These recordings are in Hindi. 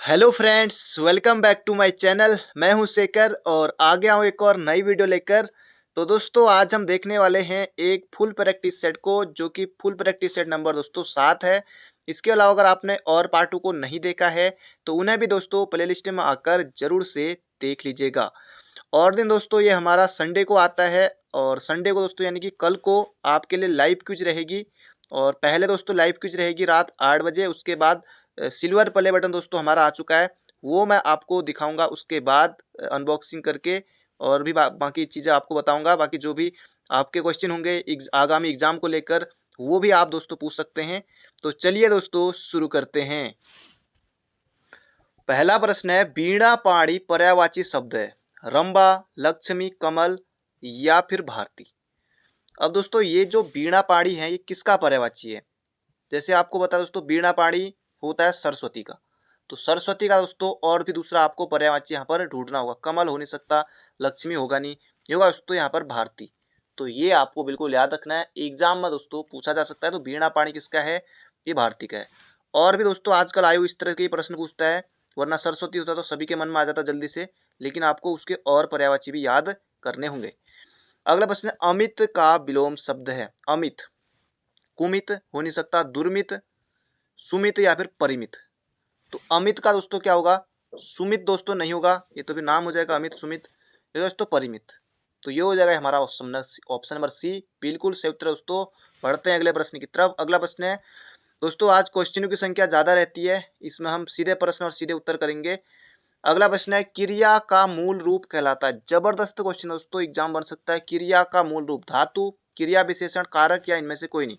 Hello friends, welcome back to my channel. मैं हूं शेखर और आ गया हूं एक और नई वीडियो लेकर। तो दोस्तों आज हम देखने वाले हैं एक फुल प्रैक्टिस सेट को, जो कि फुल प्रैक्टिस सेट नंबर दोस्तों 7 है। इसके अलावा अगर आपने और पार्टों को नहीं देखा है तो उन्हें भी दोस्तों प्लेलिस्ट में आकर जरूर से देख लीजिएगा। और दिन दोस्तों ये हमारा संडे को आता है और संडे को दोस्तों यानी कि कल को आपके लिए लाइव क्विज रहेगी। और पहले दोस्तों लाइव क्विज रहेगी रात 8 बजे। उसके बाद सिल्वर प्ले बटन दोस्तों हमारा आ चुका है, वो मैं आपको दिखाऊंगा उसके बाद अनबॉक्सिंग करके। और भी बाकी चीज़ें आपको बताऊंगा। बाकी जो भी आपके क्वेश्चन होंगे आगामी एग्जाम को लेकर वो भी आप दोस्तों पूछ सकते हैं। तो चलिए दोस्तों शुरू करते हैं। पहला प्रश्न है, वीणा पाणी पर्यायवाची शब्द है। रंबा, लक्ष्मी, कमल या फिर भारती। अब दोस्तों ये जो वीणा पाणी है ये किसका पर्यायवाची है? जैसे आपको बता दोस्तों, वीणा पाणी होता है सरस्वती का। तो सरस्वती का दोस्तों और भी दूसरा आपको पर्यायवाची यहाँ पर ढूंढना होगा। कमल हो नहीं सकता, लक्ष्मी होगा नहीं, ये होगा दोस्तों यहाँ पर भारती। तो ये आपको बिल्कुल याद रखना है, एग्जाम में दोस्तों पूछा जा सकता है। तो वीणा पाणी किसका है? ये भारती का है। और भी दोस्तों आजकल आयु इस तरह के प्रश्न पूछता है, वरना सरस्वती होता तो सभी के मन में आ जाता जल्दी से, लेकिन आपको उसके और पर्यायवाची भी याद करने होंगे। अगला प्रश्न है, अमित का विलोम शब्द है। अमित, कुमित हो नहीं सकता, दुर्मित, सुमित या फिर परिमित। तो अमित का दोस्तों क्या होगा? सुमित दोस्तों नहीं होगा, ये तो भी नाम हो जाएगा अमित सुमित। ये दोस्तों परिमित। तो ये हो जाएगा हमारा ऑप्शन नंबर सी, बिल्कुल सही उत्तर दोस्तों। बढ़ते हैं अगले प्रश्न की तरफ। अगला प्रश्न है दोस्तों, आज क्वेश्चनों की संख्या ज़्यादा रहती है, इसमें हम सीधे प्रश्न और सीधे उत्तर करेंगे। अगला प्रश्न है, क्रिया का मूल रूप कहलाता है। जबरदस्त क्वेश्चन दोस्तों, एग्जाम बन सकता है। क्रिया का मूल रूप धातु, क्रिया विशेषण, कारक या इनमें से कोई नहीं।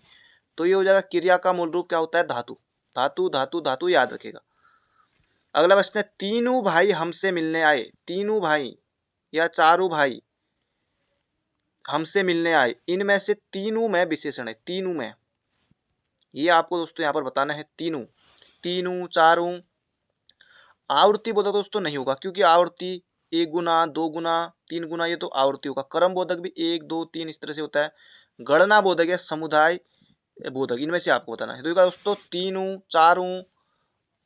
तो ये हो जाएगा क्रिया का मूल रूप क्या होता है? धातु। धातु धातु धातु याद रखेगा। अगला प्रश्न है, तीनों भाई हमसे मिलने आए। तीनों भाई या चारों भाई हमसे मिलने आए, इनमें से तीनों में विशेषण है। तीनों में, ये आपको दोस्तों यहाँ पर बताना है। तीनों, तीनों, चारों। आवृत्ति बोधक दोस्तों नहीं होगा, क्योंकि आवृत्ति 1 गुना, 2 गुना, 3 गुना, ये तो आवृत्ति होगा। क्रम बोधक भी 1 2 3 इस तरह से होता है। गणना बोधक या समुदाय बोधक, इनमें से आपको बताना है। तो दोस्तों तीनों, चारों,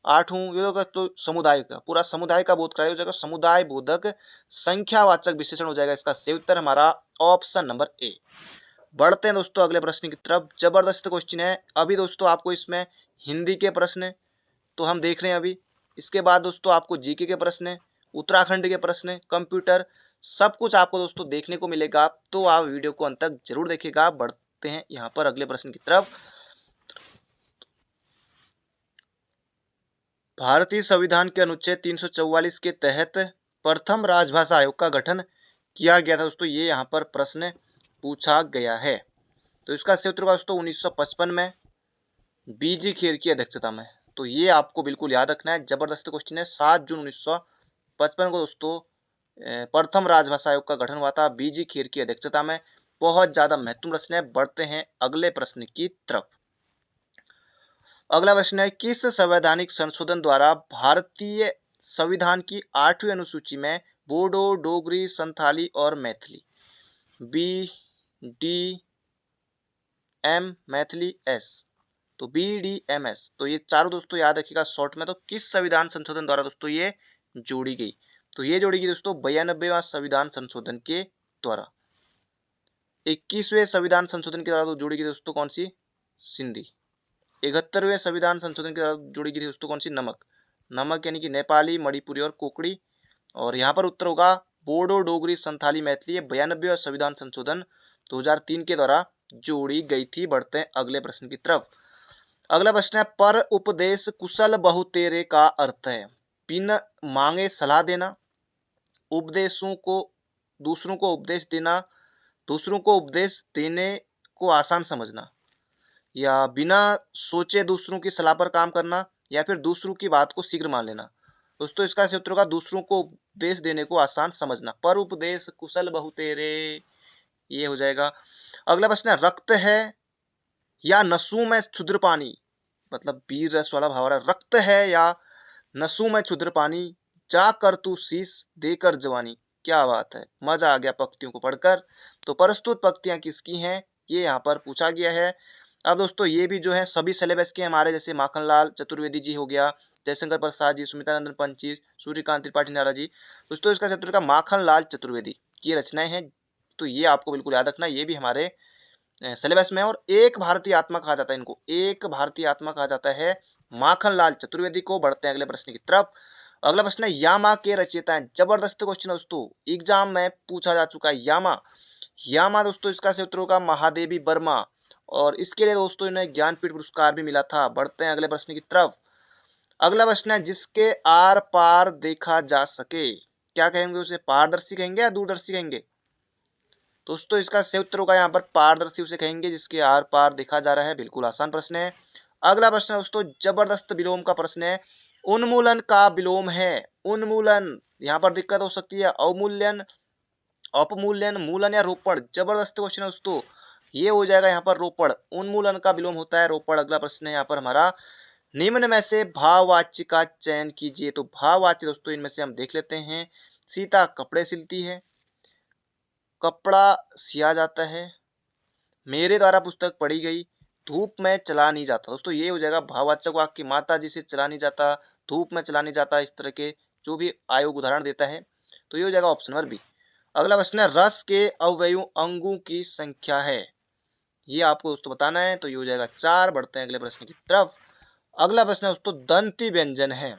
आठों, ये होगा तो समुदाय का, पूरा समुदाय का बोध कराया हो जाएगा। समुदाय बोधक संख्यावाचक विशेषण हो जाएगा। इसका सही उत्तर हमारा ऑप्शन नंबर ए। बढ़ते हैं दोस्तों अगले प्रश्न की तरफ। जबरदस्त क्वेश्चन है। अभी दोस्तों आपको इसमें हिंदी के प्रश्न तो हम देख रहे हैं अभी। इसके बाद दोस्तों आपको जीके के प्रश्न, उत्तराखंड के प्रश्न, कंप्यूटर, सब कुछ आपको दोस्तों देखने को मिलेगा। तो आप वीडियो को अंत तक जरूर देखिएगा। बढ़ते हैं यहाँ पर अगले प्रश्न की तरफ। भारतीय संविधान के अनुच्छेद 344 के तहत प्रथम राजभाषा आयोग का गठन किया गया था दोस्तों। ये यहाँ पर प्रश्न पूछा गया है। तो इसका सही उत्तर दोस्तों 1955 में बीजी खेर की अध्यक्षता में। तो ये आपको बिल्कुल याद रखना है, जबरदस्त क्वेश्चन है। 7 जून 1955 को दोस्तों प्रथम राजभाषा आयोग का गठन हुआ था, बीजी खेर की अध्यक्षता में। बहुत ज्यादा महत्वपूर्ण प्रश्न है। बढ़ते हैं अगले प्रश्न की तरफ। अगला प्रश्न है, किस संवैधानिक संशोधन द्वारा भारतीय संविधान की 8वीं अनुसूची में बोडो, डोगरी, संथाली और Maithili, B D M, Maithili S, तो बी डी एम एस, तो ये चारों दोस्तों याद रखिएगा शॉर्ट में। तो किस संविधान संशोधन द्वारा दोस्तों ये जोड़ी गई? तो ये जोड़ी गई दोस्तों 92वां संविधान संशोधन के द्वारा। 21वें संविधान संशोधन के द्वारा जोड़ी गई दोस्तों कौन सी? सिंधी। 71वें संविधान संशोधन के द्वारा जोड़ी गई थी दोस्तों कौन सी? नमक। नमक यानी कि नेपाली, मणिपुरी और कोकड़ी। और यहाँ पर उत्तर होगा बोडो, डोगरी, संथाली, मैथिली। 92वां संविधान संशोधन 2003 के द्वारा जोड़ी गई थी। बढ़ते हैं अगले प्रश्न की तरफ। अगला प्रश्न है, पर उपदेश कुशल बहुतेरे का अर्थ है। बिन मांगे सलाह देना, उपदेशों को, दूसरों को उपदेश देना, दूसरों को उपदेश देने को आसान समझना, या बिना सोचे दूसरों की सलाह पर काम करना, या फिर दूसरों की बात को शीघ्र मान लेना। दोस्तों इसका सही उत्तर होगा दूसरों को उपदेश देने को आसान समझना। पर उपदेश कुशल बहुतेरे, ये हो जाएगा। अगला प्रश्न है, रक्त है या नसों में क्षुद्र पानी, मतलब वीर रस वाला भाव। रक्त है या नसों में क्षुद्र पानी, जाकर तू शीश देकर जवानी। क्या बात है, मजा आ गया पंक्तियों को पढ़कर। तो प्रस्तुत पंक्तियां किसकी हैं, ये यहाँ पर पूछा गया है। अब दोस्तों ये भी जो है सभी सिलेबस के हमारे, जैसे माखनलाल चतुर्वेदी जी हो गया, जयशंकर प्रसाद जी, सुमित्रानंदन पंत जी, सूर्यकांत त्रिपाठी नारा जी। दोस्तों इसका चतुर्वेदी का माखनलाल चतुर्वेदी की रचनाएं हैं। तो ये आपको बिल्कुल याद रखना, ये भी हमारे सिलेबस में है। और एक भारतीय आत्मा कहा जाता है इनको, एक भारतीय आत्मा कहा जाता है माखनलाल चतुर्वेदी को। बढ़ते हैं अगले प्रश्न की तरफ। अगला प्रश्न है यामा के रचयिता हैं। जबरदस्त क्वेश्चन है दोस्तों, एग्जाम में पूछा जा चुका है। यामा, यामा दोस्तों इसका सही उत्तर होगा महादेवी वर्मा, और इसके लिए दोस्तों इन्हें ज्ञानपीठ पुरस्कार भी मिला था। बढ़ते हैं अगले प्रश्न की तरफ। अगला प्रश्न है जिसके आर पार देखा जा सके, क्या कहेंगे उसे, पारदर्शी कहेंगे या दूरदर्शी कहेंगे। दोस्तों इसका सही उत्तर होगा यहाँ पर पारदर्शी उसे कहेंगे जिसके आर पार देखा जा रहा है। बिल्कुल आसान प्रश्न है। अगला प्रश्न है दोस्तों जबरदस्त विलोम का प्रश्न है। उन्मूलन का विलोम है, उन्मूलन, यहाँ पर दिक्कत हो सकती है, अवमूल्यन, अपमूल्यन, मूलन या रोपण। जबरदस्त क्वेश्चन है दोस्तों, ये हो जाएगा यहाँ पर रोपण। उन्मूलन का विलोम होता है रोपण। अगला प्रश्न है यहाँ पर हमारा, निम्न में से भाववाच्य का चयन कीजिए। तो भाववाच्य दोस्तों इनमें से हम देख लेते हैं। सीता कपड़े सिलती है, कपड़ा सिया जाता है, मेरे द्वारा पुस्तक पढ़ी गई, धूप में चला नहीं जाता। दोस्तों ये हो जाएगा भाववाचक वाक्य। माता जी से चला नहीं जाता, धूप में चला नहीं जाता, इस तरह के जो भी आयोग उदाहरण देता है। तो ये हो जाएगा ऑप्शन नंबर बी। अगला प्रश्न है रस के अवयवों अंगों की संख्या है, ये आपको दोस्तों बताना है। तो ये हो जाएगा 4। बढ़ते हैं अगले प्रश्न की तरफ। अगला प्रश्न है दोस्तों दंती व्यंजन है।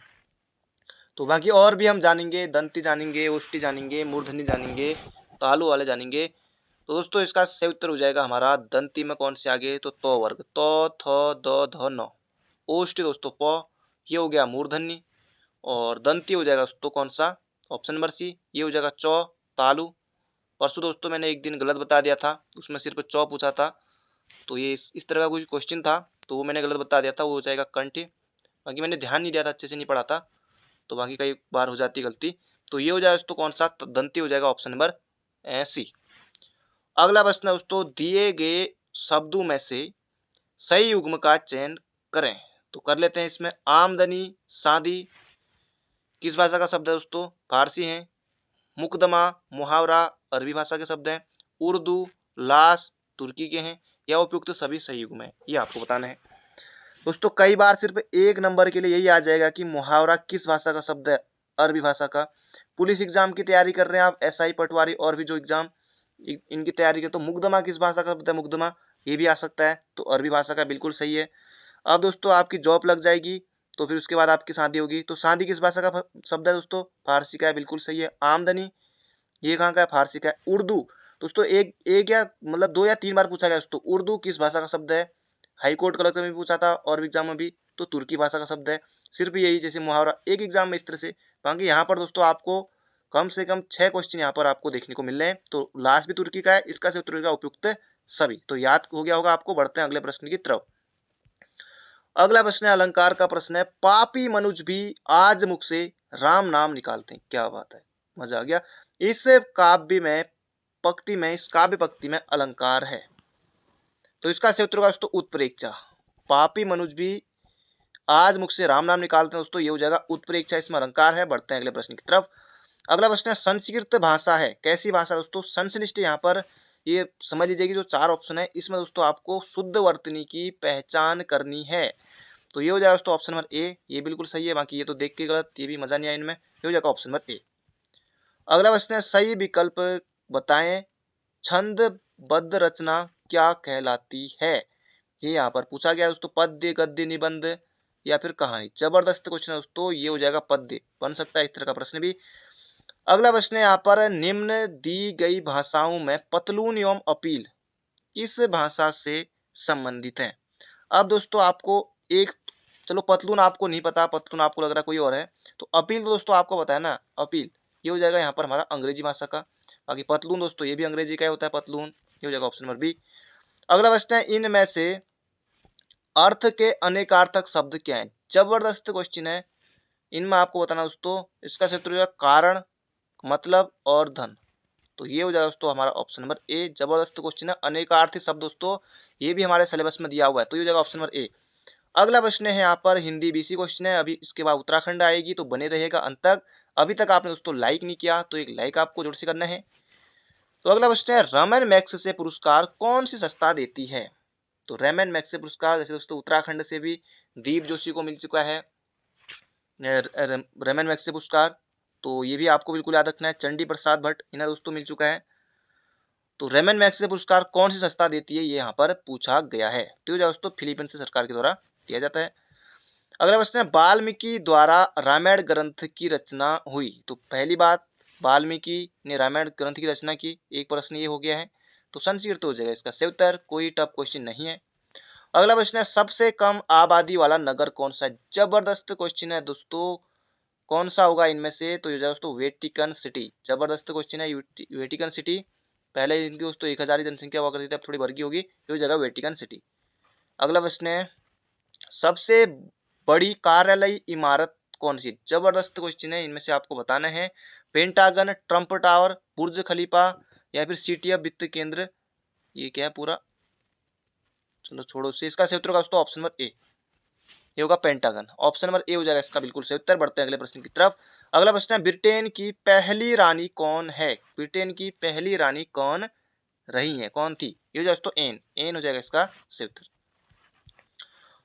तो बाकी और भी हम जानेंगे, दंती जानेंगे, ओष्ठी जानेंगे, मूर्धनी जानेंगे, तालु वाले जानेंगे। तो दोस्तों इसका सही उत्तर हो जाएगा हमारा दंती में कौन से आगे, तो तो वर्ग, तो थ द ध न। ओष्ठी दोस्तों प, ये हो गया मूर्धन्य, और दंती हो जाएगा दोस्तों कौन सा, ऑप्शन नंबर सी, ये हो जाएगा चौ तालु। परसों दोस्तों मैंने एक दिन गलत बता दिया था, उसमें सिर्फ चौ पूछा था, तो ये इस तरह का कुछ क्वेश्चन था, तो वो मैंने गलत बता दिया था, वो हो जाएगा कंठी। बाकी मैंने ध्यान नहीं दिया था, अच्छे से नहीं पढ़ा था, तो बाकी कई बार हो जाती गलती। तो ये हो जाएगा दोस्तों कौन सा, दंती हो जाएगा ऑप्शन नंबर सी। अगला प्रश्न है दोस्तों दिए गए शब्दों में से सही युग्म का चयन करें। तो कर लेते हैं इसमें। आमदनी, शादी किस भाषा का शब्द है दोस्तों, फारसी है। मुकदमा, मुहावरा अरबी भाषा के शब्द हैं। उर्दू, लाश तुर्की के हैं, या उपयुक्त सभी सही युग्म है, ये आपको बताना है। दोस्तों कई बार सिर्फ एक नंबर के लिए यही आ जाएगा कि मुहावरा किस भाषा का शब्द है, अरबी भाषा का। पुलिस एग्जाम की तैयारी कर रहे हैं आप, एसआई, पटवारी और भी जो एग्जाम इनकी तैयारी कर, तो मुकदमा किस भाषा का शब्द है, मुकदमा, ये भी आ सकता है, तो अरबी भाषा का बिल्कुल सही है। अब दोस्तों आपकी जॉब लग जाएगी, तो फिर उसके बाद आपकी शादी होगी, तो शादी किस भाषा का शब्द है दोस्तों, फारसी का है, बिल्कुल सही है। आमदनी ये कहाँ का है, फारसी का है। उर्दू दोस्तों एक या मतलब 2 या 3 बार पूछा गया दोस्तों, उर्दू किस भाषा का शब्द है, हाईकोर्ट कलेक्टर में भी पूछा था और एग्जाम में भी, तो तुर्की भाषा का शब्द है। सिर्फ यही जैसे मुहावरा एक एग्जाम में इस तरह से। बाकी यहाँ पर दोस्तों आपको कम से कम 6 क्वेश्चन यहाँ पर आपको देखने को मिल रहे हैं। तो लास्ट भी तुर्की का है, इसका से उत्तर होगा उपयुक्त सभी, तो याद हो गया होगा आपको। बढ़ते हैं अगले प्रश्न की तरफ। अगला प्रश्न है अलंकार का प्रश्न है। पापी मनुज भी आज मुख से राम नाम निकालते हैं, क्या बात है, मजा आ गया। इस काव्य में पंक्ति में, इस काव्य पंक्ति में अलंकार है, तो इसका सही उत्तर होगा दोस्तों उत्प्रेक्षा। पापी मनुज भी आज मुख से राम नाम निकालते हैं दोस्तों, ये हो जाएगा उत्प्रेक्षा, इसमें अलंकार है। बढ़ते हैं अगले प्रश्न की तरफ। अगला प्रश्न है संस्कृत भाषा है, कैसी भाषा दोस्तों, संश्लिष्ट। यहाँ पर ये समझ लीजिए कि जो 4 ऑप्शन है इसमें दोस्तों आपको शुद्ध वर्तनी की पहचान करनी है, तो ये हो जाएगा दोस्तों ऑप्शन नंबर ए, ये बिल्कुल सही है। बाकी ये तो देख के गलत, ये भी मजा नहीं आया इनमें, ये हो जाएगा ऑप्शन नंबर ए। अगला प्रश्न है सही विकल्प बताएं, छंदबद्ध रचना क्या कहलाती है। ये यहाँ पर पूछा गया दोस्तों, पद्य, गद्य, निबंध या फिर कहानी। जबरदस्त क्वेश्चन है दोस्तों, ये हो जाएगा पद्य, बन सकता है इस तरह का प्रश्न भी। अगला प्रश्न है यहाँ पर निम्न दी गई भाषाओं में पतलून एवं अपील किस भाषा से संबंधित है। अब दोस्तों आपको एक, चलो पतलून आपको नहीं पता, पतलून आपको लग रहा है कोई और है, तो अपील तो दोस्तों आपको बताया ना, अपील ये हो जाएगा यहाँ पर हमारा अंग्रेजी भाषा का। बाकी पतलून दोस्तों ये भी अंग्रेजी का होता है, पतलून, ये हो जाएगा ऑप्शन नंबर बी। अगला प्रश्न है इनमें से अर्थ के अनेकार्थक शब्द क्या है। जबरदस्त क्वेश्चन है, इनमें आपको बताना दोस्तों, इसका सही उत्तर होगा कारण, मतलब और धन, तो ये हो जाएगा दोस्तों हमारा ऑप्शन नंबर ए। जबरदस्त क्वेश्चन है, अनेकार्थी शब्द दोस्तों ये भी हमारे सिलेबस में दिया हुआ है, तो ये हो जाएगा ऑप्शन नंबर ए। अगला प्रश्न है यहाँ पर हिंदी बीसी क्वेश्चन है, अभी इसके बाद उत्तराखंड आएगी, तो बने रहेगा अंत तक। अभी तक आपने दोस्तों लाइक नहीं किया, तो एक लाइक आपको जोर से करना है। तो अगला प्रश्न है रमन मैक्स से पुरस्कार कौन सी संस्था देती है। तो रमन मैक्स से पुरस्कार जैसे दोस्तों उत्तराखंड से भी दीप जोशी को मिल चुका है, रमन मैग्सेसे पुरस्कार, तो ये भी आपको बिल्कुल याद रखना है। चंडी प्रसाद भट्ट, इन्हें दोस्तों मिल चुका है। तो रमन मैग्सेसे पुरस्कार कौन सी संस्था देती है, ये यहाँ पर पूछा गया है। तो दोस्तों फिलीपींस से सरकार के द्वारा दिया जाता है। अगला प्रश्न है, वाल्मीकि द्वारा रामायण ग्रंथ की रचना हुई। तो पहली बात, वाल्मीकि ने रामायण ग्रंथ की रचना की, एक प्रश्न ये हो गया है। तो संस्कृत हो जाएगा इसका सही उत्तर, कोई टफ क्वेश्चन नहीं है। अगला प्रश्न है, सबसे कम आबादी वाला नगर कौन सा है। जबरदस्त क्वेश्चन है दोस्तों, कौन सा होगा इनमें से, तो ये दोस्तों वेटिकन सिटी। जबरदस्त क्वेश्चन है, वेटिकन सिटी। पहले इनकी दोस्तों 1000 की जनसंख्या हुआ करती थी, अब थोड़ी बढ़ गई होगी, तो जगह वेटिकन सिटी। अगला प्रश्न है, सबसे बड़ी कार्यालय इमारत कौन सी। जबरदस्त क्वेश्चन है, इनमें से आपको बताना है। पेंटागन, ट्रम्प टावर, बुर्ज खलीफा या फिर सीटीएफ वित्त केंद्र। ये क्या है पूरा, चलो छोड़ो से, इसका सही उत्तर होगा दोस्तों ऑप्शन नंबर ए, ये होगा पेंटागन। ऑप्शन नंबर ए हो जाएगा इसका बिल्कुल सही उत्तर। बढ़ते हैं अगले प्रश्न की तरफ। अगला प्रश्न है, ब्रिटेन की पहली रानी कौन है। ब्रिटेन की पहली रानी कौन रही है, कौन थी, ये हो जाएगा दोस्तों एन, एन हो जाएगा इसका सही उत्तर।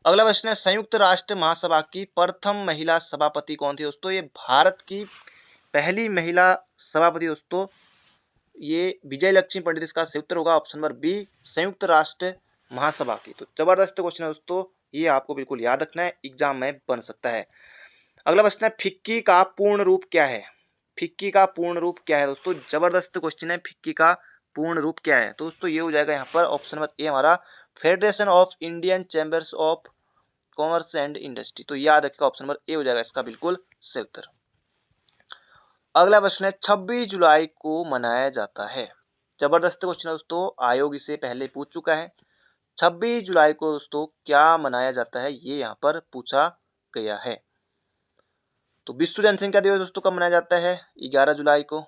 अगला प्रश्न है, संयुक्त राष्ट्र महासभा की प्रथम महिला सभापति कौन थी। दोस्तों ये भारत की पहली महिला सभापति दोस्तों ये विजय लक्ष्मी पंडित, इसका सही उत्तर होगा ऑप्शन नंबर बी, संयुक्त राष्ट्र महासभा की। तो जबरदस्त क्वेश्चन है दोस्तों, ये आपको बिल्कुल याद रखना है, एग्जाम में बन सकता है। अगला प्रश्न है, फिक्की का पूर्ण रूप क्या है। फिक्की का पूर्ण रूप क्या है दोस्तों, जबरदस्त क्वेश्चन है, फिक्की का पूर्ण रूप क्या है। तो दोस्तों ये हो जाएगा यहाँ पर ऑप्शन नंबर ए हमारा, federation of Indian chambers of commerce and industry. तो याद रखिएगा ऑप्शन नंबर ए हो जाएगा इसका बिल्कुल सही उत्तर। अगला प्रश्न है, 26 जुलाई को मनाया जाता है। जबरदस्त क्वेश्चन है दोस्तों, आयोग इसे पहले पूछ चुका है। 26 जुलाई को दोस्तों क्या मनाया जाता है, ये यहाँ पर पूछा गया है। तो विश्व जनसंख्या दिवस दोस्तों कब मनाया जाता है, 11 जुलाई को।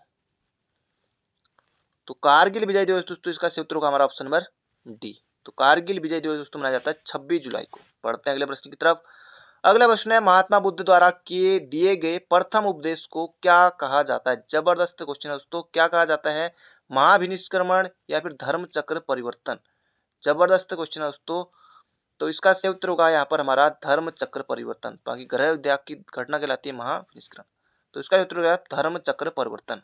तो कारगिल विजय दिवस दोस्तों, इसका सही उत्तर होगा हमारा ऑप्शन नंबर डी। तो कारगिल विजय दिवस दोस्तों मनाया जाता है 26 जुलाई को। पढ़ते हैं अगले प्रश्न की तरफ। अगला प्रश्न है, महात्मा बुद्ध द्वारा किए दिए गए प्रथम उपदेश को क्या कहा जाता है। जबरदस्त क्वेश्चन है दोस्तों, क्या कहा जाता है, महाभिनिष्क्रमण या फिर धर्म चक्र परिवर्तन। जबरदस्त क्वेश्चन है दोस्तों, तो इसका सही उत्तर होगा यहाँ पर हमारा धर्म चक्र परिवर्तन। बाकी ग्रह त्याग की घटना कहलाती है महाभिनिष्क्रमण, तो इसका उत्तर होगा धर्म चक्र परिवर्तन।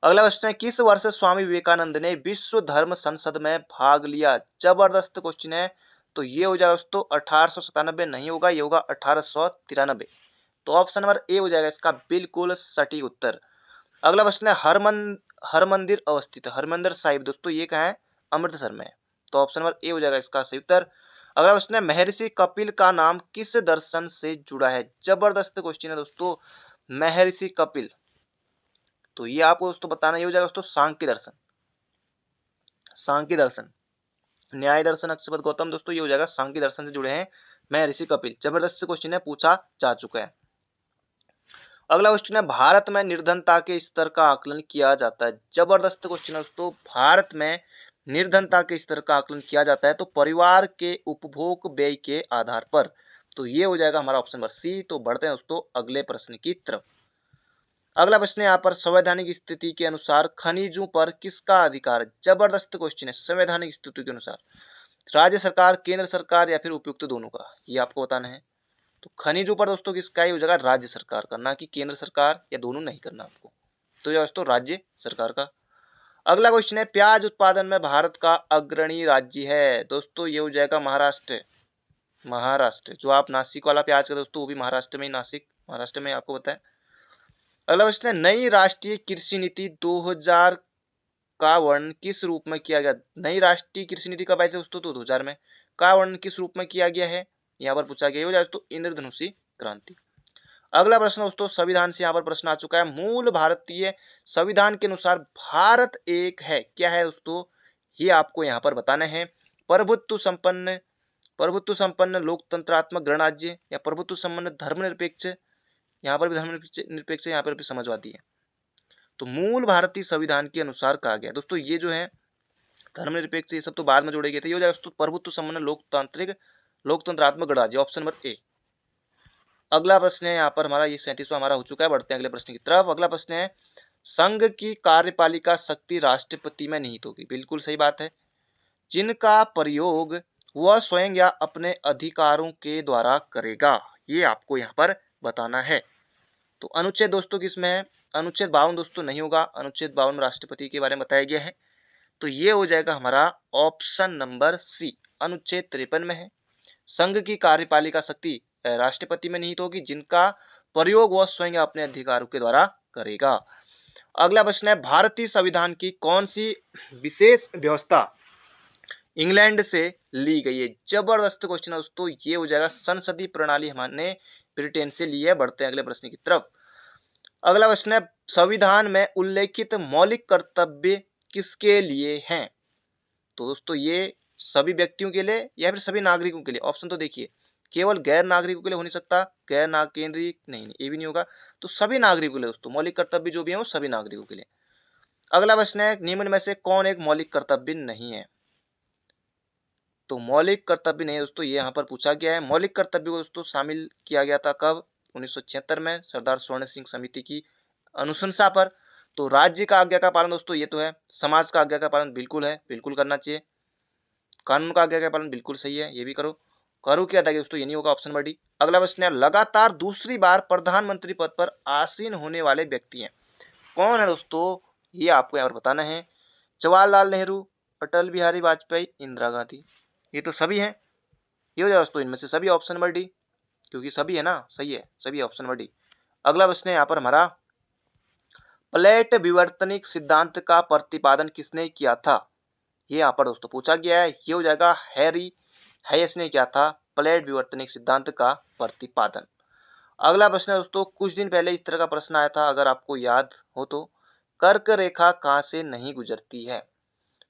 अगला प्रश्न है, किस वर्ष स्वामी विवेकानंद ने विश्व धर्म संसद में भाग लिया। जबरदस्त क्वेश्चन है, तो ये हो जाएगा दोस्तों 1897 नहीं होगा, ये होगा 1893। तो ऑप्शन नंबर ए हो जाएगा इसका बिल्कुल सटीक उत्तर। अगला प्रश्न है, हरमंदिर अवस्थित, हरमंदिर साहिब दोस्तों ये कहाँ है, अमृतसर में। तो ऑप्शन नंबर ए हो जाएगा इसका सही उत्तर। अगला प्रश्न है, महर्षि कपिल का नाम किस दर्शन से जुड़ा है। जबरदस्त क्वेश्चन है दोस्तों, महर्षि कपिल, तो ये आपको दोस्तों बताना, ये हो जाएगा दोस्तों सांख्य दर्शन, सांख्य दर्शन, न्याय दर्शन अक्षपद गौतम दोस्तों ये हो जाएगा सांख्य दर्शन से जुड़े हैं महर्षि कपिल। जबरदस्त क्वेश्चन है, पूछा जा चुका है। अगला क्वेश्चन है, भारत में निर्धनता के स्तर का आकलन किया जाता है। जबरदस्त क्वेश्चन है दोस्तों, भारत में निर्धनता के स्तर का आकलन किया जाता है तो परिवार के उपभोग व्यय के आधार पर। तो ये हो जाएगा हमारा ऑप्शन नंबर सी। तो बढ़ते हैं दोस्तों अगले प्रश्न की तरफ। अगला प्रश्न है यहाँ पर, संवैधानिक स्थिति के अनुसार खनिजों पर किसका अधिकार है। जबरदस्त क्वेश्चन है, संवैधानिक स्थिति के अनुसार राज्य सरकार, केंद्र सरकार या फिर उपयुक्त दोनों का, ये आपको बताना है। तो खनिजों पर दोस्तों किसका ही हो जाएगा, राज्य सरकार का, ना कि केंद्र सरकार या दोनों नहीं करना आपको। तो ये दोस्तों राज्य सरकार का। अगला क्वेश्चन है, प्याज उत्पादन में भारत का अग्रणी राज्य है। दोस्तों ये हो जाएगा महाराष्ट्र, महाराष्ट्र। जो आप नासिक वाला प्याज का दोस्तों वो भी महाराष्ट्र में ही, नासिक महाराष्ट्र में आपको बताया। अगला प्रश्न है, नई राष्ट्रीय कृषि नीति 2000 का वर्णन किस रूप में किया गया। नई राष्ट्रीय कृषि नीति कब आई थी दोस्तों, तो 2000 में। का वर्णन किस रूप में किया गया है, यहाँ पर पूछा गया, हो जाए दोस्तों इंद्रधनुषी क्रांति। अगला प्रश्न दोस्तों संविधान से यहाँ पर प्रश्न आ चुका है, मूल भारतीय संविधान के अनुसार भारत एक है, क्या है दोस्तों, ये आपको यहाँ पर बताना है। प्रभुत्व संपन्न लोकतंत्रात्मक गणराज्य या प्रभुत्व संपन्न धर्मनिरपेक्ष, यहाँ पर भी धर्मनिरपेक्ष, यहाँ पर भी समाजवादी है। तो मूल भारतीय संविधान के अनुसार कहा गया दोस्तों, ये जो है धर्मनिरपेक्ष ये सब तो बाद में जोड़े गए थे, ये हो जाएगा दोस्तों प्रभुत्व संपन्न लोकतंत्रात्मक गणराज्य, ऑप्शन नंबर ए। अगला प्रश्न है यहाँ पर हमारा, ये 37वां हमारा हो चुका है। बढ़ते हैं अगले प्रश्न की तरफ। अगला प्रश्न है, संघ की कार्यपालिका शक्ति राष्ट्रपति में निहित होगी। बिल्कुल सही बात है, जिनका प्रयोग वह स्वयं या अपने अधिकारों के द्वारा करेगा, ये आपको यहाँ पर बताना है। तो अनुच्छेद दोस्तों किसमें है? अनुच्छेद 52 दोस्तों नहीं होगा, अनुच्छेद 52 में राष्ट्रपति के बारे में बताया गया है। तो ये हो जाएगा हमारा ऑप्शन नंबर सी, अनुच्छेद 53 में है। संघ की कार्यपालिका शक्ति राष्ट्रपति में निहित होगी, जिनका प्रयोग वह स्वयं अपने अधिकारों के द्वारा करेगा। अगला प्रश्न है, भारतीय संविधान की कौन सी विशेष व्यवस्था इंग्लैंड से ली गई है? जबरदस्त क्वेश्चन है दोस्तों, ये हो जाएगा संसदीय प्रणाली हमने ब्रिटेन से ली है। बढ़ते हैं अगले प्रश्न की तरफ। अगला प्रश्न है, संविधान में उल्लेखित मौलिक कर्तव्य किसके लिए हैं? तो दोस्तों ये सभी व्यक्तियों के लिए या फिर सभी नागरिकों के लिए? ऑप्शन तो देखिए, केवल गैर नागरिकों के लिए हो नहीं सकता, गैर नाग केंद्रीय नहीं, ये भी नहीं होगा। तो सभी नागरिकों के लिए दोस्तों, मौलिक कर्तव्य जो भी है वो सभी नागरिकों के लिए। अगला प्रश्न है, निम्न में से कौन एक मौलिक कर्तव्य नहीं है? तो मौलिक कर्तव्य नहीं है दोस्तों, ये यहाँ पर पूछा गया है। मौलिक कर्तव्य को दोस्तों शामिल किया गया था कब? 1976 में सरदार स्वर्ण सिंह समिति की अनुशंसा पर। तो राज्य का आज्ञा का पालन दोस्तों ये तो है, समाज का आज्ञा का पालन बिल्कुल है, बिल्कुल करना चाहिए, कानून का आज्ञा का पालन बिल्कुल सही है, ये भी करो। करो क्या था दोस्तों, ये नहीं होगा, ऑप्शन नंबर डी। अगला प्रश्न है, लगातार दूसरी बार प्रधानमंत्री पद पर आसीन होने वाले व्यक्ति हैं, कौन है दोस्तों? ये आपको यहाँ पर बताना है। जवाहरलाल नेहरू, अटल बिहारी वाजपेयी, इंदिरा गांधी, ये तो सभी हैं। ये हो जाए दोस्तों इनमें से सभी, ऑप्शन नंबर डी, क्योंकि सभी है ना, सही है, सभी ऑप्शन नंबर डी। अगला प्रश्न है यहाँ पर हमारा, प्लेट विवर्तनिक सिद्धांत का प्रतिपादन किसने किया था? ये यहाँ पर दोस्तों पूछा गया है। ये हो जाएगा हैरी हैयस ने किया था प्लेट विवर्तनिक सिद्धांत का प्रतिपादन। अगला प्रश्न है दोस्तों, कुछ दिन पहले इस तरह का प्रश्न आया था, अगर आपको याद हो तो, कर्क रेखा कहाँ से नहीं गुजरती है?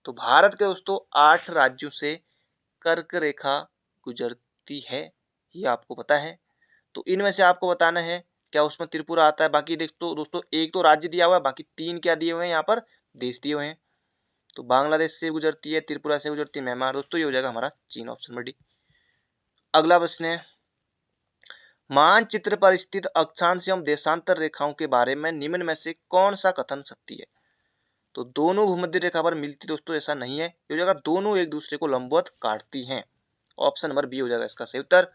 तो भारत के दोस्तों 8 राज्यों से कर्क रेखा गुजरती है, ये आपको पता है। तो इनमें से आपको बताना है, क्या उसमें त्रिपुरा आता है? बाकी देख तो दोस्तों एक तो राज्य दिया हुआ है, बाकी 3 क्या दिए हुए हैं यहाँ पर? देश दिए हुए हैं। तो बांग्लादेश से गुजरती है, त्रिपुरा से गुजरती है, म्यांमार, दोस्तों ये हो जाएगा हमारा चीन, ऑप्शन नंबर डी। अगला प्रश्न है, मानचित्र पर स्थित अक्षांश एवं देशांतर रेखाओं के बारे में निम्न में से कौन सा कथन सत्य है? तो दोनों भूमध्य रेखा पर मिलती दोस्तों ऐसा नहीं है, ये हो जाएगा दोनों एक दूसरे को लंबवत काटती हैं, ऑप्शन नंबर बी हो जाएगा इसका सही उत्तर।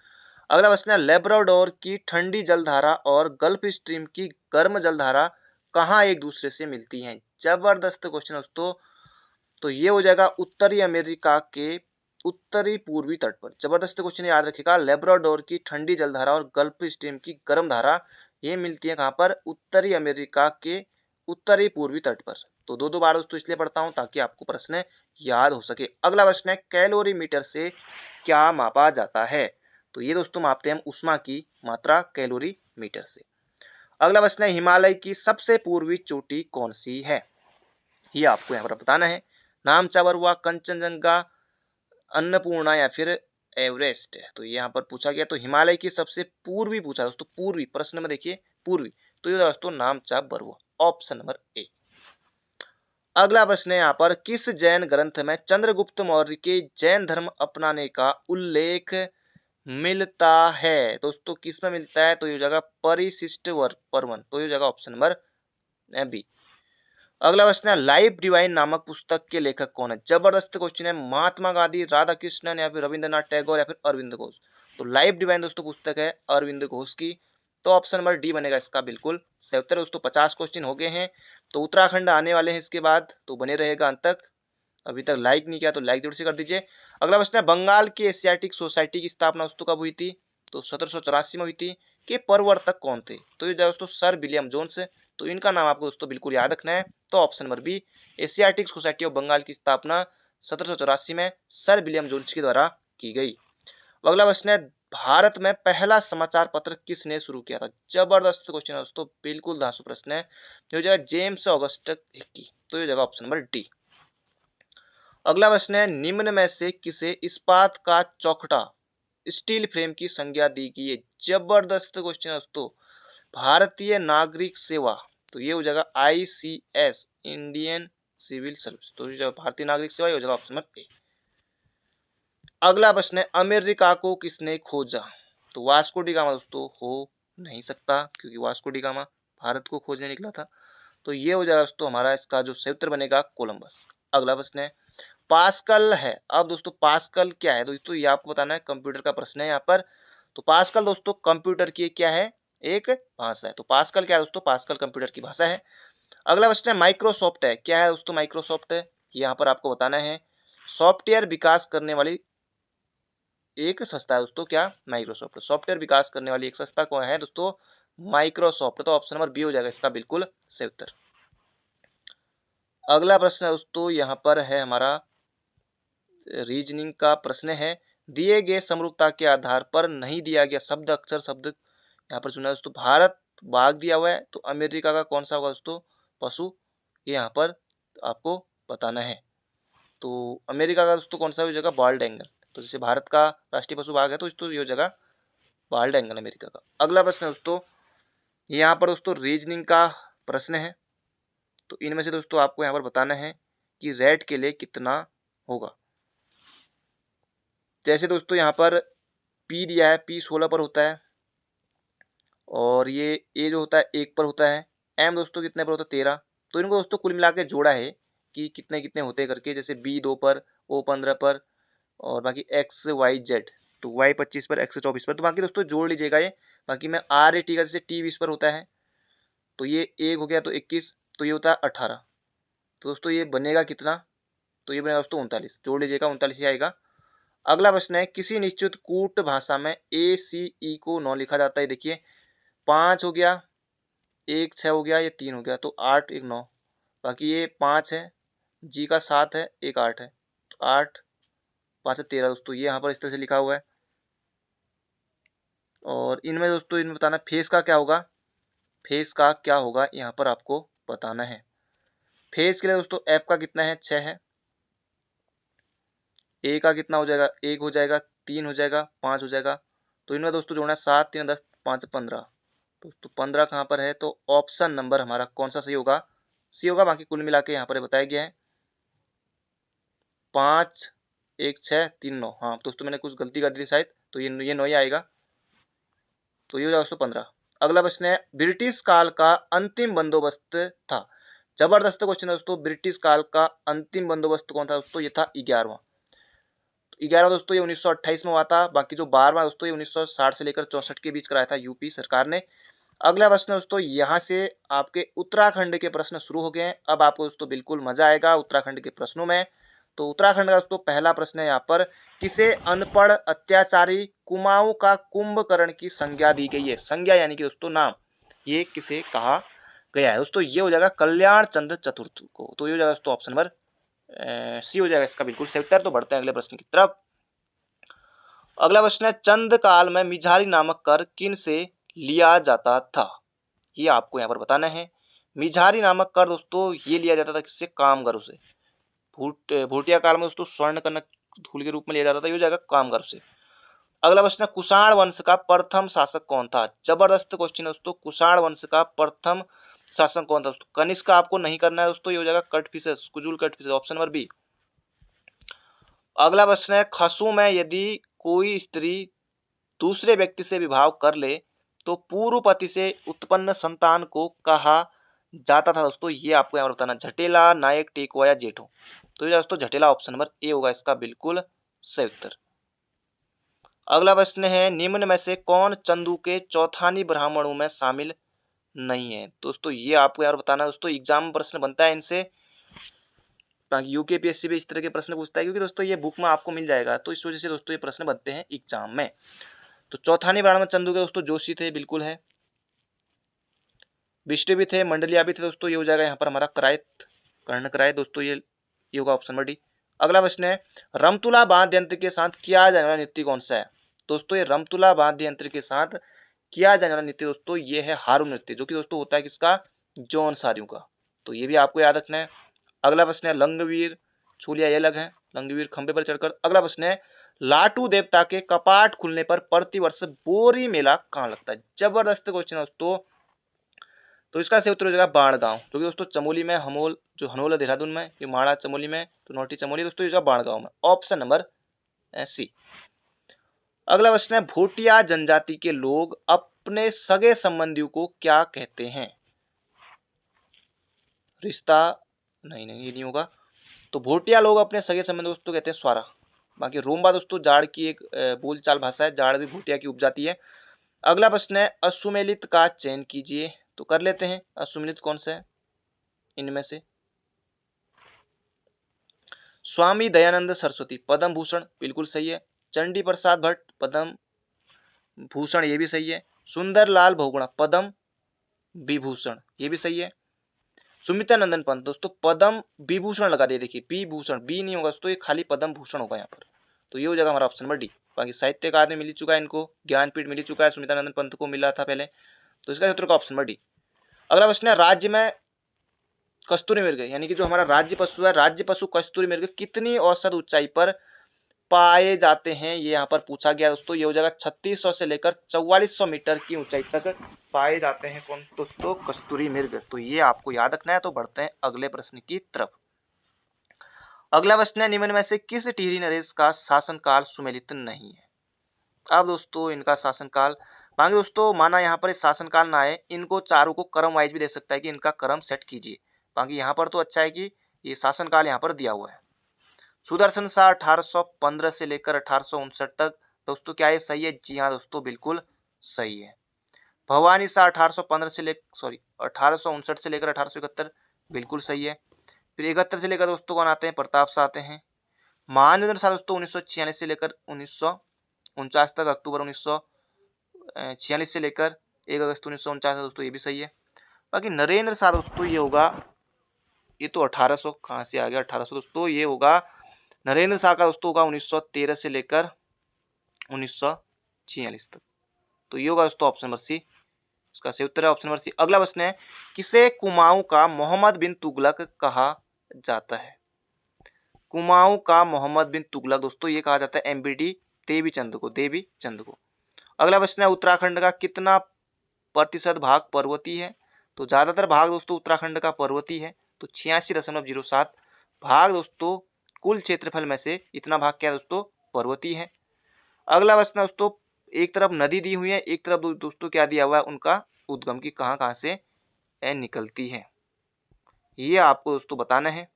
अगला प्रश्न है, लेब्राडोर की ठंडी जलधारा और गल्फ स्ट्रीम की गर्म जलधारा कहाँ एक दूसरे से मिलती हैं? जबरदस्त क्वेश्चन दोस्तों, तो ये हो जाएगा उत्तरी अमेरिका के उत्तरी पूर्वी तट पर। जबरदस्त क्वेश्चन याद रखिएगा, लेब्राडोर की ठंडी जलधारा और गल्फ स्ट्रीम की गर्म धारा ये मिलती है कहाँ पर? उत्तरी अमेरिका के उत्तरी पूर्वी तट पर। तो दो दो बार दोस्तों इसलिए पढ़ता हूँ ताकि आपको प्रश्न याद हो सके। अगला प्रश्न है, कैलोरीमीटर से क्या मापा जाता है? तो ये दोस्तों मापते हैं हम ऊष्मा की मात्रा कैलोरीमीटर से। अगला प्रश्न है, हिमालय की सबसे पूर्वी चोटी कौन सी है? ये आपको यहाँ पर बताना है। नामचा, बरुआ, कंचनजंगा, अन्नपूर्णा या फिर एवरेस्ट। तो यहाँ पर पूछा गया, तो हिमालय की सबसे पूर्वी पूछा दोस्तों, पूर्वी प्रश्न में देखिए पूर्वी, तो ये दोस्तों नामचा बरुआ, ऑप्शन नंबर ए। अगला प्रश्न है यहाँ पर, किस जैन ग्रंथ में चंद्रगुप्त मौर्य के जैन धर्म अपनाने का उल्लेख मिलता है? दोस्तों किस में मिलता है? तो ये हो जाएगा परिशिष्ट पर्वन, तो ये हो जाएगा ऑप्शन नंबर बी। अगला प्रश्न है, लाइफ डिवाइन नामक पुस्तक के लेखक कौन है? जबरदस्त क्वेश्चन है, महात्मा गांधी, राधा कृष्णन या फिर रविंद्रनाथ टैगोर या फिर अरविंद घोष। तो लाइफ डिवाइन दोस्तों पुस्तक है अरविंद घोष की, तो ऑप्शन नंबर डी बनेगा इसका बिल्कुल सही उत्तर। दोस्तों 50 क्वेश्चन हो गए हैं, तो उत्तराखंड आने वाले हैं इसके बाद, तो बने रहेगा अंत तक। अभी तक लाइक नहीं किया तो लाइक जरूर से कर दीजिए। अगला प्रश्न है, बंगाल की एशियाटिक सोसाइटी की स्थापना दोस्तों कब हुई थी? तो 1784 में हुई थी। के प्रवर्तक कौन थे? तो ये दोस्तों सर विलियम जोन्स, तो इनका नाम आपको दोस्तों बिल्कुल याद रखना है। तो option number B, Asiatic Society of Bengal की स्थापना 1784 में सर विलियम जोन्स के द्वारा की गई। अगला प्रश्न है, भारत में पहला समाचार पत्र किसने शुरू किया था? जबरदस्त क्वेश्चन है दोस्तों, बिल्कुल धांसू प्रश्न है। ये हो जाएगा जेम्स ऑगस्टस हिक्की, तो ये हो जाएगा ऑप्शन नंबर डी। अगला प्रश्न है, निम्न में से किसे इस्पात का चौखटा स्टील फ्रेम की संज्ञा दी गई है? जबरदस्त क्वेश्चन है दोस्तों, भारतीय नागरिक सेवा, तो ये हो जाएगा ICS, इंडियन सिविल सर्विस, तो ये भारतीय नागरिक सेवा, ये हो जाएगा ऑप्शन नंबर ए। अगला प्रश्न है, अमेरिका को किसने खोजा? तो वास्को डी गामा दोस्तों हो नहीं सकता, क्योंकि वास्को डी गामा भारत को खोजने निकला था। तो ये हो जाएगा दोस्तों हमारा इसका जो सही उत्तर बनेगा कोलंबस। अगला प्रश्न है, पास्कल है। अब दोस्तों पास्कल क्या है? दोस्तों ये आपको बताना है, कंप्यूटर का प्रश्न है यहाँ पर। तो पास्कल दोस्तों कंप्यूटर की क्या है? एक भाषा है। तो पास्कल क्या है दोस्तों? पास्कल कंप्यूटर की भाषा है। अगला क्वेश्चन है माइक्रोसॉफ्ट है, क्या है दोस्तों माइक्रोसॉफ्ट है? यहाँ पर आपको बताना है सॉफ्टवेयर विकास करने वाली एक संस्था है दोस्तों, क्या? माइक्रोसॉफ्ट। सॉफ्टवेयर विकास करने वाली एक संस्था कौन है दोस्तों? माइक्रोसॉफ्ट। तो ऑप्शन नंबर बी हो जाएगा इसका बिल्कुल सही उत्तर। अगला प्रश्न है दोस्तों, यहाँ पर है हमारा रीजनिंग का प्रश्न है, दिए गए समरूपता के आधार पर नहीं दिया गया शब्द अक्षर शब्द यहाँ पर चुना है दोस्तों। भारत बाघ दिया हुआ है, तो अमेरिका का कौन सा होगा दोस्तों पशु? ये यहाँ पर आपको बताना है। तो अमेरिका का दोस्तों कौन सा हो जाएगा? Bald angle. तो जैसे भारत का राष्ट्रीय पशु बाघ है, तो ये हो जाएगा बाल्ड एंगल अमेरिका का। अगला प्रश्न है दोस्तों, यहाँ पर दोस्तों रीजनिंग का प्रश्न है। तो इनमें से दोस्तों आपको यहाँ पर बताना है कि रेड के लिए कितना होगा। जैसे दोस्तों यहाँ पर पी दिया है, पी 16 पर होता है, और ये ए जो होता है 1 पर होता है, एम दोस्तों कितने पर होता है? 13। तो इनको दोस्तों कुल मिला के जोड़ा है कि कितने कितने होते करके, जैसे बी 2 पर, ओ 15 पर, और बाकी एक्स वाई जेड, तो वाई 25 पर, एक्स 24 पर। तो बाकी दोस्तों जोड़ लीजिएगा ये। बाकी मैं आर ए टी का, जैसे टी 20 पर होता है, तो ये 1 हो गया तो 21, तो ये होता है 18। तो दोस्तों ये बनेगा कितना? तो ये बनेगा दोस्तों 39। जोड़ लीजिएगा, 39 ही आएगा। अगला प्रश्न है, किसी निश्चित कूट भाषा में ए सी ई को 9 लिखा जाता है। देखिए 5 हो गया, 1 6 हो गया, ये 3 हो गया, तो 8 1 9। बाकी ये 5 है, जी का 7 है, 1 8 है, तो 8 5 13 दोस्तों, ये यहाँ पर इस तरह से लिखा हुआ है। और इनमें दोस्तों इनमें बताना फेस का क्या होगा, फेस का क्या होगा यहाँ पर आपको बताना है। फेस के लिए दोस्तों एफ का कितना है? 6 है। ए का कितना हो जाएगा? 1 हो जाएगा, 3 हो जाएगा, 5 हो जाएगा। तो इनमें दोस्तों जोड़ना है 7 3 10 5 15। दोस्तों 15 कहाँ पर है? तो ऑप्शन नंबर हमारा कौन सा सही होगा? सी होगा। बाकी कुल मिला के यहाँ पर बताया गया है 5 1 6 3 9। हाँ दोस्तों मैंने कुछ गलती कर दी थी शायद, तो ये 9 ही आएगा। तो ये हो जाएगा दोस्तों 15। अगला प्रश्न है, ब्रिटिश काल का अंतिम बंदोबस्त था। जबरदस्त क्वेश्चन है दोस्तों। ब्रिटिश काल का अंतिम बंदोबस्त कौन था दोस्तों? ये था 11वां। 11 दोस्तों ये 1928 में हुआ था। बाकी जो 12वां दोस्तों ये 1960 से लेकर 64 के बीच कराया था यूपी सरकार ने। अगला प्रश्न दोस्तों, यहाँ से आपके उत्तराखंड के प्रश्न शुरू हो गए हैं। अब आपको दोस्तों बिल्कुल मजा आएगा उत्तराखंड के प्रश्नों में। तो उत्तराखंड का दोस्तों पहला प्रश्न है यहाँ पर, किसे अनपढ़ अत्याचारी कुमाऊं का कुंभकर्ण की संज्ञा दी गई है? संज्ञा यानी कि दोस्तों नाम, ये किसे कहा गया है दोस्तों? ये हो जाएगा कल्याण चंद्र चतुर्थ को। तो ये हो जाएगा दोस्तों ऑप्शन नंबर सी हो जाएगा इसका बिल्कुल सही उत्तर। तो बढ़ते हैं अगले प्रश्न की तरफ। अगला प्रश्न है, चंद काल में मिझारी नामक कर किन से लिया जाता था? ये आपको यहाँ पर बताना है। मिझारी नामक कर दोस्तों ये लिया जाता था किससे? कामगारों से। भूटिया काल में दोस्तों स्वर्ण कनक धूल के रूप में लिया जाता था, ये हो जाएगा कामगारों से। अगला प्रश्न है, कुषाण वंश का प्रथम शासक कौन था? जबरदस्त क्वेश्चन है दोस्तों। कुषाण वंश का प्रथम शासक कौन था दोस्तों? कनिष्क का आपको नहीं करना है दोस्तों, ये हो जाएगा Kadphises, Kujula Kadphises, option number B. अगला प्रश्न है, खसु में यदि कोई स्त्री दूसरे व्यक्ति से विवाह कर ले तो पूर्व पति से उत्पन्न संतान को कहा जाता था दोस्तों? ये आपको यहाँ पर बताना। झटेला, नायक, टेकुआ या जेठो। तो ये दोस्तों झटेला, ऑप्शन नंबर ए होगा इसका बिल्कुल सही उत्तर। अगला प्रश्न है, निम्न में से कौन चंदू के चौथानी ब्राह्मणों में शामिल नहीं है? दोस्तों ये आपको यार बताना है दोस्तों, एग्जाम प्रश्न बनता है इनसे। यूकेपीएससी भी इस तरह के प्रश्न पूछता है, क्योंकि दोस्तों ये बुक में आपको मिल जाएगा, तो इस वजह से दोस्तों ये प्रश्न बनते हैं एग्जाम में। तो चौथानी ब्राह्मण चंदू के दोस्तों जोशी थे, बिल्कुल है। विष्णु भी थे, मंडलिया भी थे दोस्तों, ये हो जाएगा यहाँ पर हमारा करायत, कर्ण करायत दोस्तों, ये होगा ऑप्शन नंबर डी। अगला प्रश्न है, रमतुला वाद्य यंत्र के साथ किया जाने वाला नृत्य कौन सा है? दोस्तों ये रमतुला वाद्य यंत्र के साथ किया जाने वाला नृत्य दोस्तों ये है हारू नृत्य, जो कि दोस्तों होता है किसका? जौन सारियों का। तो ये भी आपको याद रखना है। अगला प्रश्न है, लंगवीर छूलिया, ये अलग है, लंगवीर खंबे पर चढ़कर। अगला प्रश्न है, लाटू देवता के कपाट खुलने पर प्रतिवर्ष बोरी मेला कहाँ लगता है? जबरदस्त क्वेश्चन है दोस्तों। तो इसका सही उत्तर हो जाएगा बाणगांव, जो कि दोस्तों चमोली में, हमोल जो हनोल है देहरादून में, ये माड़ा चमोली में, तो नोटी चमोली दोस्तों, ये बाणगांव में, ऑप्शन नंबर सी। अगला प्रश्न है, भोटिया जनजाति के लोग अपने सगे संबंधियों को क्या कहते हैं? रिश्ता, नहीं नहीं ये नहीं होगा। तो भोटिया लोग अपने सगे संबंधी दोस्तों कहते हैं स्वारा। बाकी रोम्बा दोस्तों जाड़ की एक बोलचाल भाषा है, जाड़ भी भोटिया की उपजाति है। अगला प्रश्न है असुमेलित का चयन कीजिए। तो कर लेते हैं, असुमेलित कौन सा है इनमें से। स्वामी दयानंद सरस्वती पद्म भूषण बिल्कुल सही है। चंडी प्रसाद भट्ट पद्म भूषण ये भी सही है। सुंदरलाल बहुगुणा पद्म विभूषण ये भी सही है। सुमित्रा नंदन पंत दोस्तों पद्म विभूषण लगा दिए, देखिए बी भूषण बी नहीं होगा दोस्तों, ये खाली पद्म भूषण होगा यहाँ पर। तो ये हो जाएगा हमारा ऑप्शन नंबर डी। बाकी साहित्य अकादमी मिल चुका है इनको, ज्ञानपीठ मिल चुका है, सुमित्रा नंदन पंत को मिला था पहले, तो इसका उत्तर का ऑप्शन नंबर डी। अगला प्रश्न है राज्य में कस्तूरी मृग यानी कि जो हमारा राज्य पशु है, राज्य पशु कस्तूरी मृग कितनी औसत ऊंचाई पर पाए जाते हैं, ये यहाँ पर पूछा गया दोस्तों। ये हो जाएगा 3600 से लेकर 4400 मीटर की ऊंचाई तक पाए जाते हैं कौन दोस्तों, कस्तूरी मृग। तो ये आपको याद रखना है। तो बढ़ते हैं अगले प्रश्न की तरफ। अगला प्रश्न है निम्न में से किस टिहरी नरेश का शासनकाल सुमेलित नहीं है। अब दोस्तों इनका शासनकाल मांगे दोस्तों, माना यहाँ पर शासनकाल ना आए, इनको चारों को क्रम वाइज भी दे सकता है कि इनका क्रम सेट कीजिए। बाकी यहाँ पर तो अच्छा है कि ये शासनकाल यहाँ पर दिया हुआ है। सुदर्शन शाह 1815 से लेकर 1859 तक दोस्तों क्या ये सही है, जी हाँ दोस्तों बिल्कुल सही है। भवानी शाह 1815 से लेकर 1859 से लेकर 1871 बिल्कुल सही है। फिर 71 से लेकर दोस्तों कौन आते हैं, प्रताप शाह आते हैं। महानरेंद्र शाह दोस्तों 1946 से लेकर 1949 तक, अक्टूबर 1946 से लेकर 1 अगस्त 1949 दोस्तों ये भी सही है। बाकी नरेंद्र शाह दोस्तों ये होगा, ये तो 1800 कहाँ से आ गया 1800 दोस्तों, ये होगा नरेंद्र शाह का दोस्तों होगा 1913 से लेकर 1946 तक। तो ये होगा दोस्तों ऑप्शन नंबर सी, इसका सही उत्तर है ऑप्शन नंबर सी। अगला प्रश्न है किसे कुमाऊं का मोहम्मद बिन तुगलक कहा जाता है। कुमाऊं का मोहम्मद बिन तुगलक दोस्तों ये कहा जाता है एमबीडी देवी चंद को, देवी चंद को। अगला प्रश्न है उत्तराखंड का कितना प्रतिशत भाग पर्वतीय है। तो ज्यादातर भाग दोस्तों उत्तराखंड का पर्वतीय है, तो 86.07 भाग दोस्तों कुल क्षेत्रफल में से इतना भाग क्या दोस्तों पर्वतीय है। अगला प्रश्न दोस्तों एक तरफ नदी दी हुई है, एक तरफ दोस्तों क्या दिया हुआ है, उनका उद्गम की कहां कहां से निकलती है, ये आपको दोस्तों बताना है।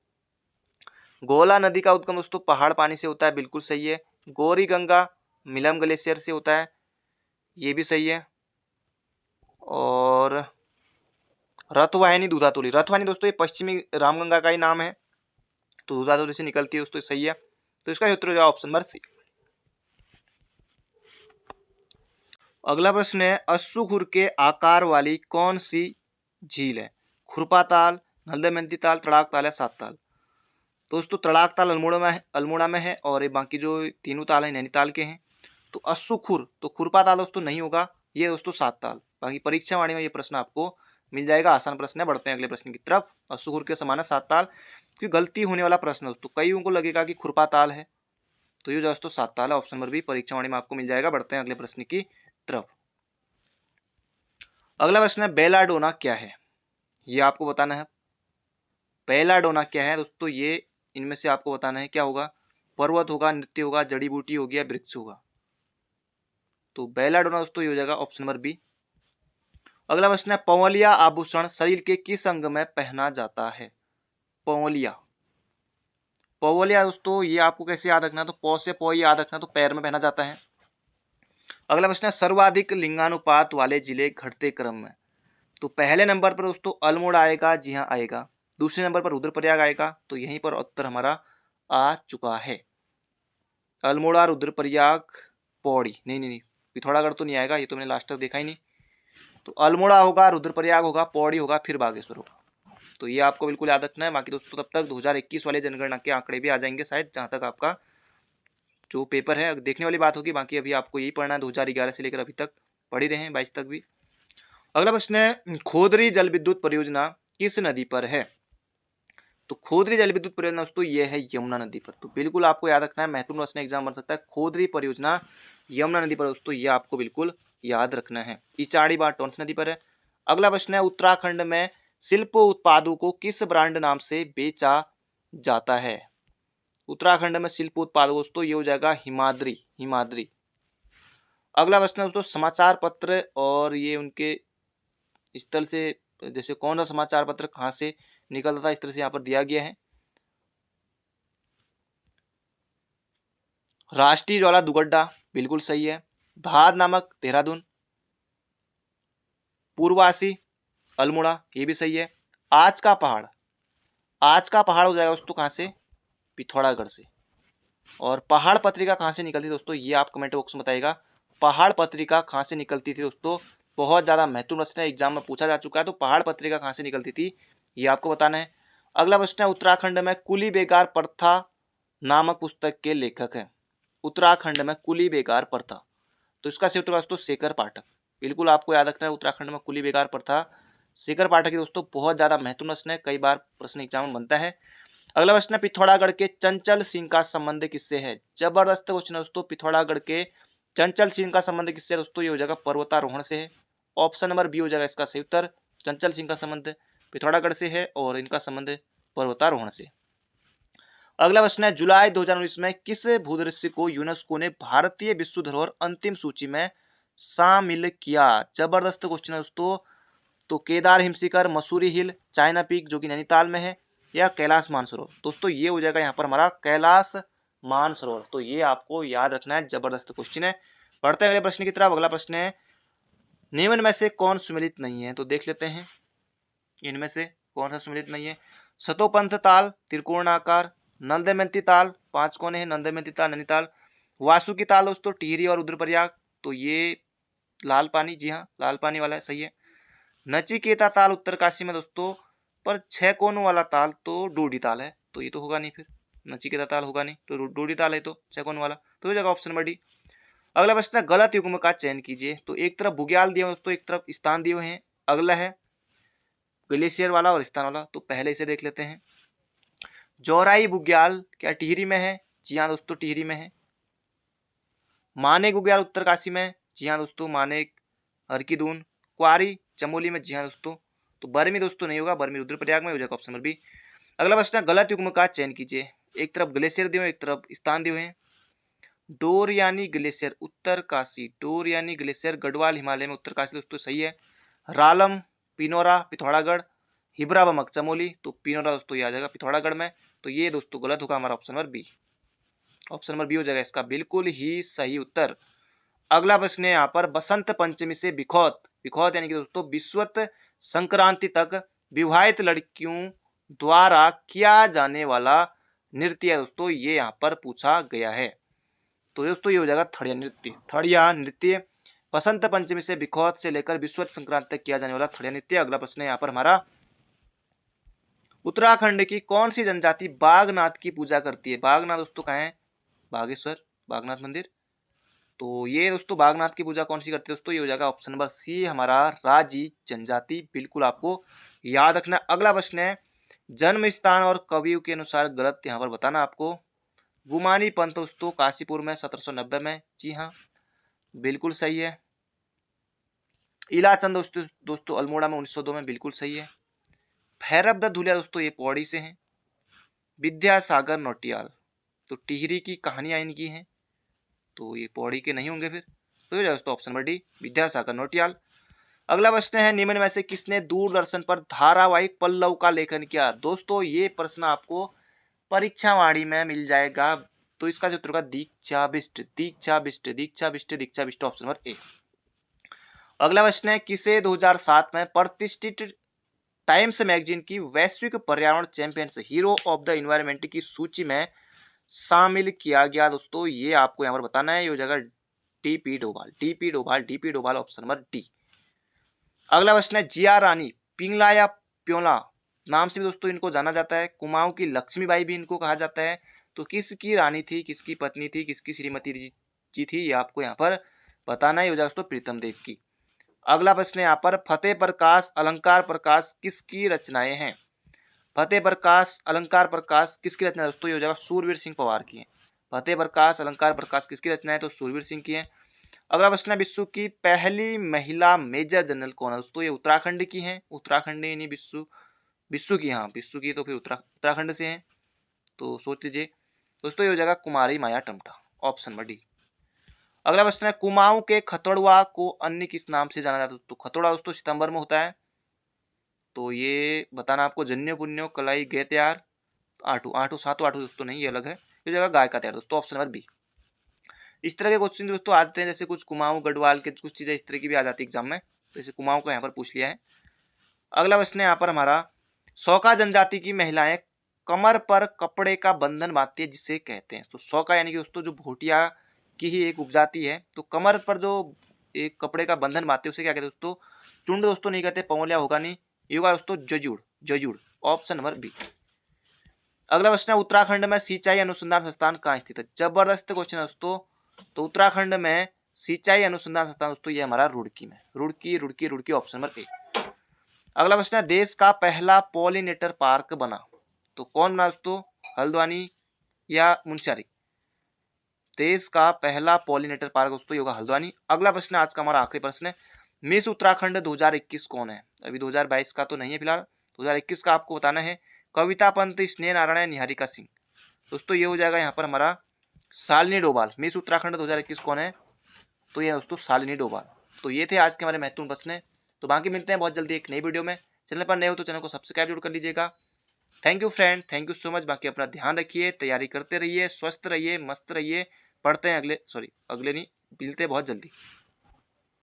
गोला नदी का उद्गम दोस्तों पहाड़ पानी से होता है, बिल्कुल सही है। गौरी गंगा मिलम ग्लेशियर से होता है, ये भी सही है। और रथवाहिनी दूधातुली, रथवाहिनी दोस्तों ये पश्चिमी रामगंगा का ही नाम है, तो दूधातुली से निकलती है दोस्तों, सही है। तो इसका उत्तर हो जाएगा ऑप्शन नंबर सी। अगला प्रश्न है अस्सुखुर के आकार वाली कौन सी झील है। खुरपा ताल, नलदमती ताल, तड़ाक ताल या सात ताल। दोस्तों तड़ाक ताल अल्मोड़ा में है और ये बाकी जो तीनों ताल है नैनीताल के हैं। तो अस्सुखुर तो खुरपा ताल दोस्तों नहीं होगा, ये दोस्तों सात ताल। बाकी परीक्षा वाणी में ये प्रश्न आपको मिल जाएगा, आसान प्रश्न है। बढ़ते हैं अगले प्रश्न की तरफ। अस्सुखुर के समान है सात ताल, क्योंकि गलती होने वाला प्रश्न दोस्तों, कईयों को लगेगा कि खुरपा ताल है, तो ये दोस्तों सात ताल है, ऑप्शन नंबर बी परीक्षा वाणी में आपको मिल जाएगा। बढ़ते हैं अगले प्रश्न की तरफ। अगला प्रश्न है बेलाडोना क्या है, ये आपको बताना है। बेलाडोना क्या है दोस्तों, ये इनमें से आपको बताना है क्या होगा, पर्वत होगा, नृत्य होगा, जड़ी बूटी होगी या वृक्ष होगा। तो बेलाडोना दोस्तों ये हो जाएगा ऑप्शन नंबर बी। अगला प्रश्न है पवलिया आभूषण शरीर के किस अंग में पहना जाता है। पवलिया, पवलिया दोस्तों ये आपको कैसे याद रखना, तो पौ से पौ याद रखना, तो पैर में पहना जाता है। अगला प्रश्न है सर्वाधिक लिंगानुपात वाले जिले घटते क्रम में। तो पहले नंबर पर दोस्तों अल्मोड़ा आएगा, जी हाँ आएगा। दूसरे नंबर पर रुद्रप्रयाग आएगा, तो यहीं पर उत्तर हमारा आ चुका है। अल्मोड़ा, रुद्रप्रयाग, पौड़ी, नहीं पिथौरागढ़ तो नहीं आएगा, ये तो मैंने लास्ट तक देखा ही नहीं। तो अल्मोड़ा होगा, रुद्रप्रयाग होगा, पौड़ी होगा, फिर बागेश्वर होगा। तो ये आपको बिल्कुल याद रखना है। बाकी दोस्तों तब तक 2021 वाले जनगणना के आंकड़े भी आ जाएंगे शायद, जहां तक आपका जो पेपर है देखने वाली बात होगी। बाकी अभी आपको यही पढ़ना है, 2011 से लेकर अभी तक पढ़ ही रहे हैं, 22 तक भी। अगला प्रश्न है खोदरी जल विद्युत परियोजना किस नदी पर है। तो खोदरी जल विद्युत परियोजना दोस्तों ये है यमुना नदी पर। तो बिल्कुल आपको याद रखना है, महत्वपूर्ण प्रश्न एग्जाम बन सकता है। खोदरी परियोजना यमुना नदी पर दोस्तों, ये आपको बिल्कुल याद रखना है। इचाड़ी बाढ़ टोंस नदी पर है। अगला प्रश्न है उत्तराखंड में शिल्प उत्पादों को किस ब्रांड नाम से बेचा जाता है। उत्तराखंड में शिल्प उत्पादों दोस्तों ये हो जाएगा हिमाद्री, हिमाद्री। अगला प्रश्न है दोस्तों समाचार पत्र और ये उनके स्थल से, जैसे कौन सा समाचार पत्र कहां से निकलता था, इस तरह से यहाँ पर दिया गया है। राष्ट्रीय ज्वाला दुगड्डा बिल्कुल सही है। धार नामक देहरादून, पूर्वासी, अल्मोड़ा, ये भी सही है। आज का पहाड़, आज का पहाड़ हो जाएगा दोस्तों कहाँ से, पिथौरागढ़ से। और पहाड़ पत्रिका कहाँ से निकलती थी दोस्तों, ये आप कमेंट बॉक्स में बताइएगा। पहाड़ पत्रिका कहाँ से निकलती थी दोस्तों, बहुत ज़्यादा महत्वपूर्ण प्रश्न है, एग्जाम में पूछा जा चुका है। तो पहाड़ पत्रिका कहाँ से निकलती थी, ये आपको बताना है। अगला प्रश्न है, उत्तराखंड में कुली बेगार प्रथा नामक पुस्तक के लेखक हैं। उत्तराखंड में कुली बेगार प्रथा, तो इसका सही उत्तर दोस्तों शेखर पाठक। बिल्कुल आपको याद रखना है, उत्तराखंड में कुली बेगार प्रथा शेखर पाठक की दोस्तों बहुत ज्यादा महत्वपूर्ण प्रश्न है, कई बार प्रश्न एग्जाम में बनता है। अगला प्रश्न है, पिथौरागढ़ के चंचल सिंह का संबंध किससे है। जबरदस्त क्वेश्चन है दोस्तों। पिथौरागढ़ के चंचल सिंह का संबंध किससे है दोस्तों, ये हो जाएगा पर्वतारोहण से है। ऑप्शन नंबर बी हो जाएगा इसका सही उत्तर। चंचल सिंह का संबंध पिथौरागढ़ से है और इनका संबंध पर्वतारोहण से। अगला प्रश्न है, जुलाई 2019 में किस भूदृश्य को यूनेस्को ने भारतीय विश्व धरोहर अंतिम सूची में शामिल किया। जबरदस्त क्वेश्चन है दोस्तों। तो केदार हिमशिखर, मसूरी हिल, चाइना पीक जो कि नैनीताल में है, या कैलाश मानसरोवर। दोस्तों ये हो जाएगा यहाँ पर हमारा कैलाश मानसरोवर। तो ये आपको याद रखना है, जबरदस्त क्वेश्चन है। बढ़ते हैं अगले प्रश्न की तरफ। अगला प्रश्न है, निम्न में से कौन सुमेलित नहीं है, तो देख लेते हैं इनमें से कौन सा सुमेलित नहीं है। सतोपंथ ताल त्रिकोणाकार, नंदमती ताल पांच कोने हैं, नंदमती ताल नैनीताल, वासुकी ताल दोस्तों टिहरी और रुद्रप्रयाग, तो ये लाल पानी, जी हाँ लाल पानी वाला है, सही है। नचिकेता ताल उत्तरकाशी में दोस्तों, पर 6 कोनों वाला ताल तो डोडी ताल है, तो ये तो होगा नहीं, फिर नचिकेता ताल होगा नहीं, तो डोडी ताल है तो 6 कोनों वाला, तो हो जाएगा ऑप्शन नंबर डी। अगला प्रश्न है, गलत युग्म का चयन कीजिए। तो एक तरफ बुग्याल दिए दोस्तों, एक तरफ स्थान दिए हुए हैं। अगला है ग्लेशियर वाला और स्थान वाला, तो पहले इसे देख लेते हैं। जौराई बुग्याल क्या टिहरी में है, जी हाँ दोस्तों टिहरी में है। मानेक बुग्याल उत्तरकाशी में, जी हाँ दोस्तों मानेक हरकीदून। क्वारी चमोली में, जी हाँ दोस्तों। तो बरमी दोस्तों नहीं होगा, बरमी रुद्रप्रयाग में, हो जाएगा ऑप्शन नंबर बी। अगला प्रश्न है, गलत युग्म का चयन कीजिए। एक तरफ ग्लेशियर दिए हुए, एक तरफ स्थान दिए हुए हैं। डोरयानी ग्लेशियर उत्तरकाशी, डोरयानी ग्लेशियर गढ़वाल हिमालय में, उत्तरकाशी दोस्तों सही है। रालम पिनोरा पिथौरागढ़, हिब्रा बमक चमोली, तो पिनोरा दोस्तों ये आ जाएगा पिथौरागढ़ में, तो ये दोस्तों गलत होगा हमारा option number B. Option number B हो जाएगा इसका बिल्कुल ही सही उत्तर। अगला प्रश्न है यहाँ पर, बसंत पंचमी से बिखौत, बिखौत यानी कि दोस्तों विश्वत संक्रांति तक विवाहित लड़कियों द्वारा किया जाने वाला नृत्य है दोस्तों, ये यहाँ पर पूछा गया है। तो दोस्तों ये हो जाएगा थड़िया नृत्य। थड़िया नृत्य बसंत पंचमी से बिखौत से लेकर विश्वत संक्रांति तक किया जाने वाला थड़िया नृत्य। अगला प्रश्न है यहाँ पर हमारा, उत्तराखंड की कौन सी जनजाति बागनाथ की पूजा करती है। बागनाथ दोस्तों कहाँ है, बागेश्वर बागनाथ मंदिर, तो ये दोस्तों बागनाथ की पूजा कौन सी करती है दोस्तों, ये हो जाएगा ऑप्शन नंबर सी हमारा राजी जनजाति। बिल्कुल आपको याद रखना। अगला प्रश्न है, जन्म स्थान और कवियों के अनुसार गलत यहाँ पर बताना आपको। गुमानी पंथ दोस्तों काशीपुर में 1790 में, जी हाँ बिल्कुल सही है। इलाचंद दोस्तों अल्मोड़ा में 1902 में, बिल्कुल सही है। भैरव दत्त धुलिया दोस्तों ये पौड़ी से हैं। विद्यासागर नौटियाल, तो टिहरी की कहानियां इनकी हैं, तो ये पौड़ी के नहीं होंगे फिर, तो ये दोस्तों option number D Vidyasagar Nautiyal. अगला प्रश्न है, निम्न में से किसने दूरदर्शन पर धारावाहिक पल्लव का लेखन किया। दोस्तों ये प्रश्न आपको परीक्षावाणी में मिल जाएगा, तो इसका जो उत्तर होगा दीक्षा बिष्ट, दीक्षा बिष्ट, दीक्षा बिष्ट, दीक्षा बिष्ट, ऑप्शन नंबर ए। अगला प्रश्न है, किसे 2007 में प्रतिष्ठित टाइम्स मैगजीन की वैश्विक पर्यावरण champions hero of the environment की सूची में शामिल किया गया। दोस्तों ये आपको यहाँ पर बताना है, ये हो जाएगा DP Doval, DP Doval, DP Doval, option number D. अगला प्रश्न है, जिया रानी पिंगला या प्योला नाम से भी दोस्तों इनको जाना जाता है। कुमाऊं की लक्ष्मीबाई भी इनको कहा जाता है। तो किसकी रानी थी, किसकी पत्नी थी, किसकी श्रीमती जी थी, ये आपको यहाँ पर बताना ही हो जाएगा दोस्तों प्रीतम देव की। अगला प्रश्न है यहाँ पर, फतेह प्रकाश अलंकार प्रकाश किसकी रचनाएं हैं। फतेह प्रकाश अलंकार प्रकाश किसकी रचना है दोस्तों, ये हो जाएगा सूरवीर सिंह पवार की है। फतेह प्रकाश अलंकार प्रकाश किसकी रचना है, तो सूरवीर सिंह की है। अगला प्रश्न है, विश्व की पहली महिला मेजर जनरल कौन है दोस्तों, ये उत्तराखंड की है। उत्तराखंड नहीं विश्व की, हाँ विश्व की तो फिर उत्तराखंड से है, तो सोच लीजिए दोस्तों, ये हो जाएगा कुमारी माया टमटा, ऑप्शन नंबर डी। अगला प्रश्न है, कुमाऊं के खतड़ुआ को अन्य किस नाम से जाना जाता है। तो खतड़ुआ दोस्तों सितंबर में होता है, तो ये बताना आपको जन्यो पुण्यो कलाई गे तैयार आठू, आठू सातों आठू दोस्तों नहीं, ये अलग है, ये जगह गाय का तैयार दोस्तों, ऑप्शन नंबर बी। इस तरह के क्वेश्चन दोस्तों आते हैं, जैसे कुछ कुमाऊं गढ़वाल के कुछ चीजें इस तरह की भी आ जाती है एग्जाम में, तो इसे कुमाऊं का यहाँ पर पूछ लिया है। अगला प्रश्न है यहाँ पर हमारा, सौका जनजाति की महिलाएं कमर पर कपड़े का बंधन बांधती है जिसे कहते हैं। तो सौका यानी कि दोस्तों जो भोटिया की ही एक उपजाति है, तो कमर पर जो एक कपड़े का बंधन बांधते हैं उसे क्या कहते हैं दोस्तों? चुंड दोस्तों नहीं कहते, पवलिया होगा नहीं, ये होगा दोस्तों जजुड़। जजुड़, ऑप्शन नंबर बी। अगला प्रश्न है, उत्तराखंड में सिंचाई अनुसंधान संस्थान कहाँ स्थित है? जबरदस्त क्वेश्चन है दोस्तों। तो उत्तराखंड में सिंचाई अनुसंधान संस्थान दोस्तों ये हमारा रुड़की में, Roorkee Roorkee Roorkee, option number A. अगला प्रश्न है, देश का पहला पॉलिनेटर पार्क बना। तो कौन बना दोस्तों? हल्द्वानी या मुनस्यारी? देश का पहला पॉलिनेटर पार्क दोस्तों ये होगा हल्द्वानी। अगला प्रश्न आज का हमारा आखिरी प्रश्न है, मिस उत्तराखंड 2021 कौन है? अभी 2022 का तो नहीं है फिलहाल, 2021 का आपको बताना है। कविता पंत, स्नेह नारायण, निहारिका सिंह। दोस्तों ये हो जाएगा यहाँ पर हमारा शालिनी डोभाल। मिस उत्तराखंड 2021 कौन है? तो ये दोस्तों शालिनी डोभाल। तो ये थे आज के हमारे महत्वपूर्ण प्रश्न। तो बाकी मिलते हैं बहुत जल्दी एक नई वीडियो में। चैनल पर नए हो तो चैनल को सब्सक्राइब जरूर कर लीजिएगा। Thank you friend, thank you so much. बाकी अपना ध्यान रखिए, तैयारी करते रहिए, स्वस्थ रहिए, मस्त रहिए। पढ़ते हैं अगले नहीं, मिलते हैं बहुत जल्दी।